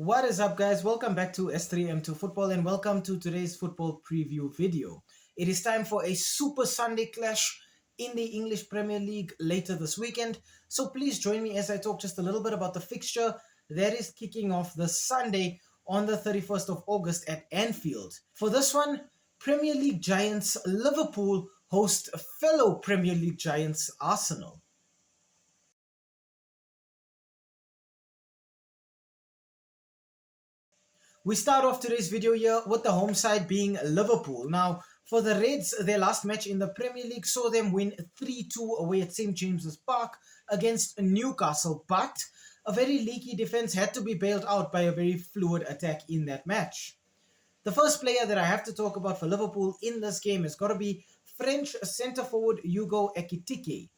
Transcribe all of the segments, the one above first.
What is up, guys? Welcome back to S3M2 Football and welcome to today's football preview video. It is time for a Super Sunday clash in the English Premier League later this weekend. So please join me as I talk just a little bit about the fixture that is kicking off this Sunday on the 31st of August at Anfield. For this one, Premier League giants Liverpool host fellow Premier League giants Arsenal. We start off today's video here with the home side being Liverpool. Now, for the Reds, their last match in the Premier League saw them win 3-2 away at St. James's Park against Newcastle, but a very leaky defense had to be bailed out by a very fluid attack in that match. The first player that I have to talk about for Liverpool in this game has got to be French centre-forward Hugo Ekitike.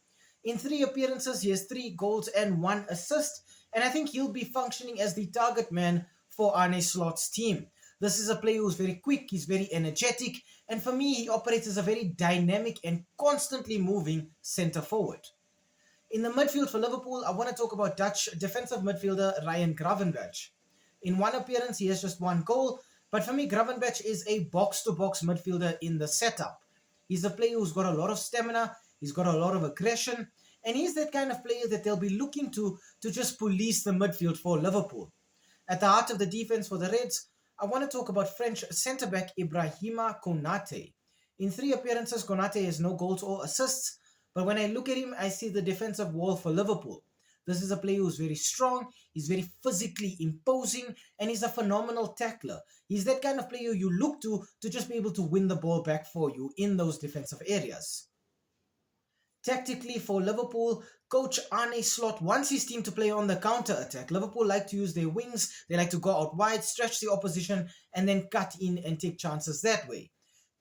In 3 appearances, he has 3 goals and 1 assist, and I think he'll be functioning as the target man for Arne Slot's team. This is a player who's very quick, he's very energetic, and for me, he operates as a very dynamic and constantly moving centre-forward. In the midfield for Liverpool, I want to talk about Dutch defensive midfielder Ryan Gravenberch. In 1 appearance, he has just 1 goal, but for me, Gravenberch is a box-to-box midfielder in the setup. He's a player who's got a lot of stamina, he's got a lot of aggression, and he's that kind of player that they'll be looking to just police the midfield for Liverpool. At the heart of the defense for the Reds, I want to talk about French centre-back Ibrahima Konate. In 3 appearances, Konate has no goals or assists, but when I look at him, I see the defensive wall for Liverpool. This is a player who's very strong, he's very physically imposing, and he's a phenomenal tackler. He's that kind of player you look to just be able to win the ball back for you in those defensive areas. Tactically for Liverpool, coach Arne Slot wants his team to play on the counter-attack. Liverpool like to use their wings, they like to go out wide, stretch the opposition, and then cut in and take chances that way.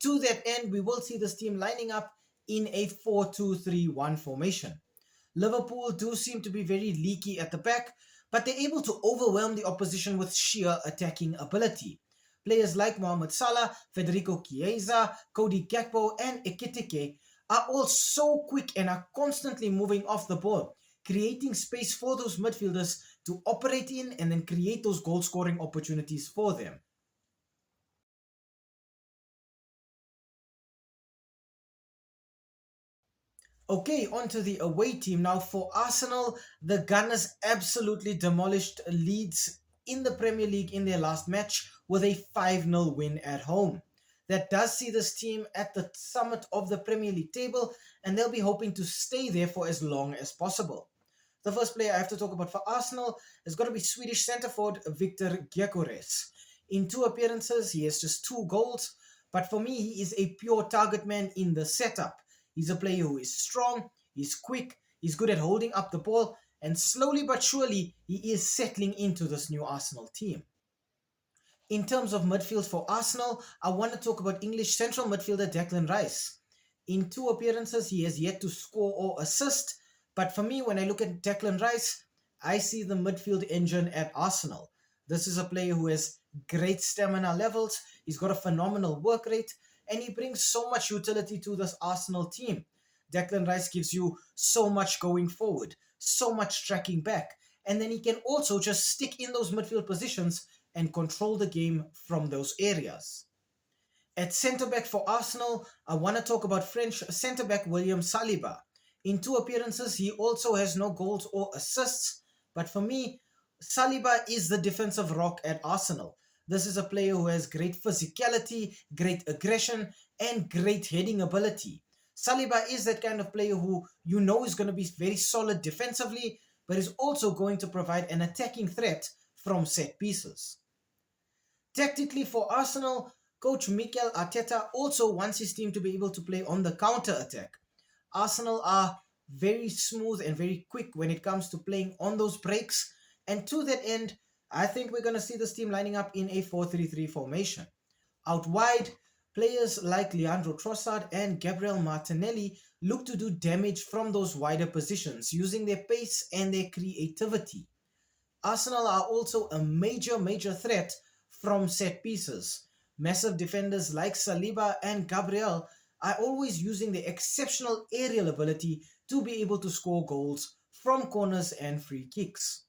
To that end, we will see this team lining up in a 4-2-3-1 formation. Liverpool do seem to be very leaky at the back, but they're able to overwhelm the opposition with sheer attacking ability. Players like Mohamed Salah, Federico Chiesa, Cody Gakpo, and Ekitike are all so quick and are constantly moving off the ball, creating space for those midfielders to operate in and then create those goal-scoring opportunities for them. Okay, on to the away team. Now for Arsenal, the Gunners absolutely demolished Leeds in the Premier League in their last match with a 5-0 win at home. That does see this team at the summit of the Premier League table, and they'll be hoping to stay there for as long as possible. The first player I have to talk about for Arsenal is going to be Swedish centre-forward Viktor Gyökeres. In 2 appearances, he has just 2 goals, but for me, he is a pure target man in the setup. He's a player who is strong, he's quick, he's good at holding up the ball, and slowly but surely, he is settling into this new Arsenal team. In terms of midfield for Arsenal, I want to talk about English central midfielder Declan Rice. In 2 appearances, he has yet to score or assist, but for me, when I look at Declan Rice, I see the midfield engine at Arsenal. This is a player who has great stamina levels, he's got a phenomenal work rate, and he brings so much utility to this Arsenal team. Declan Rice gives you so much going forward, so much tracking back, and then he can also just stick in those midfield positions and control the game from those areas. At centre-back for Arsenal, I want to talk about French centre-back William Saliba. In 2 appearances, he also has no goals or assists, but for me, Saliba is the defensive rock at Arsenal. This is a player who has great physicality, great aggression, and great heading ability. Saliba is that kind of player who you know is going to be very solid defensively, but is also going to provide an attacking threat from set pieces. Tactically for Arsenal, coach Mikel Arteta also wants his team to be able to play on the counter-attack. Arsenal are very smooth and very quick when it comes to playing on those breaks, and to that end, I think we're going to see this team lining up in a 4-3-3 formation. Out wide, players like Leandro Trossard and Gabriel Martinelli look to do damage from those wider positions using their pace and their creativity. Arsenal are also a major threat from set pieces. Massive defenders like Saliba and Gabriel are always using their exceptional aerial ability to be able to score goals from corners and free kicks.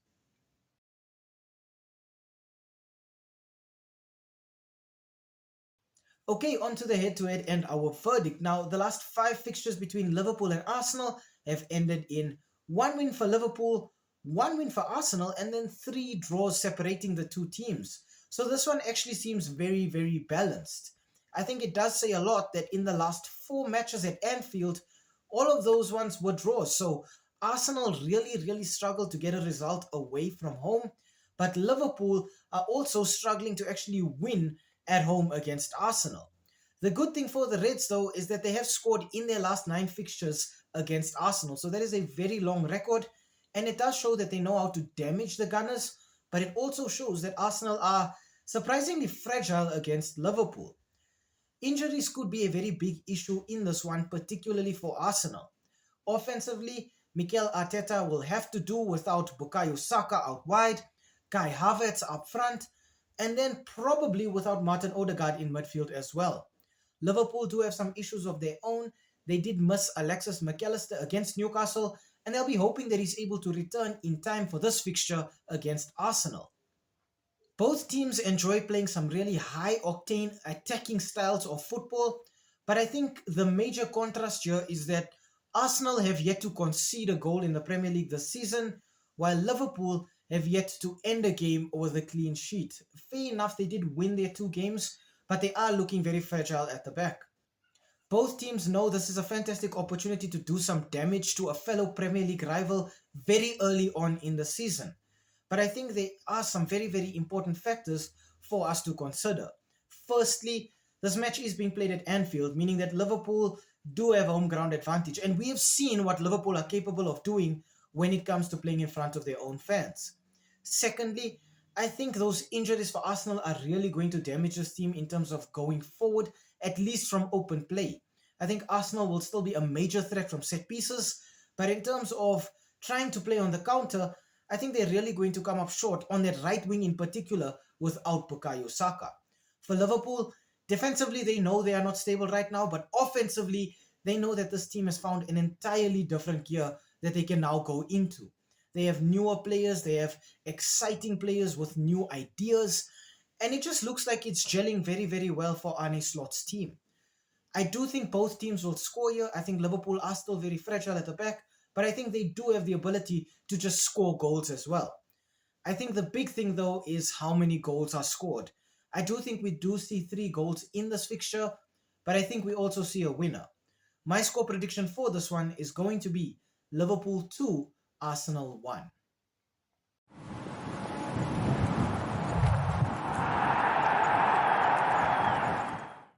Okay, on to the head-to-head and our verdict. Now, the last five fixtures between Liverpool and Arsenal have ended in one win for Liverpool, one win for Arsenal, and then three draws separating the two teams. So this one actually seems very, very balanced. I think it does say a lot that in the last four matches at Anfield, all of those ones were draws. So Arsenal really, really struggled to get a result away from home. But Liverpool are also struggling to actually win at home against Arsenal. The good thing for the Reds, though, is that they have scored in their last nine fixtures against Arsenal. So that is a very long record, and it does show that they know how to damage the Gunners, but it also shows that Arsenal are surprisingly fragile against Liverpool. Injuries could be a very big issue in this one, particularly for Arsenal. Offensively, Mikel Arteta will have to do without Bukayo Saka out wide, Kai Havertz up front, and then probably without Martin Odegaard in midfield as well. Liverpool do have some issues of their own. They did miss Alexis McAllister against Newcastle, and they'll be hoping that he's able to return in time for this fixture against Arsenal. Both teams enjoy playing some really high octane attacking styles of football, but I think the major contrast here is that Arsenal have yet to concede a goal in the Premier League this season, while Liverpool have yet to end a game with a clean sheet. Fair enough, they did win their two games, but they are looking very fragile at the back. Both teams know this is a fantastic opportunity to do some damage to a fellow Premier League rival very early on in the season. But I think there are some very, very important factors for us to consider. Firstly, this match is being played at Anfield, meaning that Liverpool do have home ground advantage. And we have seen what Liverpool are capable of doing when it comes to playing in front of their own fans. Secondly, I think those injuries for Arsenal are really going to damage this team in terms of going forward, at least from open play. I think Arsenal will still be a major threat from set pieces, but in terms of trying to play on the counter, I think they're really going to come up short on their right wing in particular without Bukayo Saka. For Liverpool, defensively they know they are not stable right now, but offensively they know that this team has found an entirely different gear that they can now go into. They have newer players, they have exciting players with new ideas, and it just looks like it's gelling very, very well for Arne Slot's team. I do think both teams will score here. I think Liverpool are still very fragile at the back, but I think they do have the ability to just score goals as well. I think the big thing though is how many goals are scored. I do think we do see 3 goals in this fixture, but I think we also see a winner. My score prediction for this one is going to be Liverpool 2, Arsenal 1.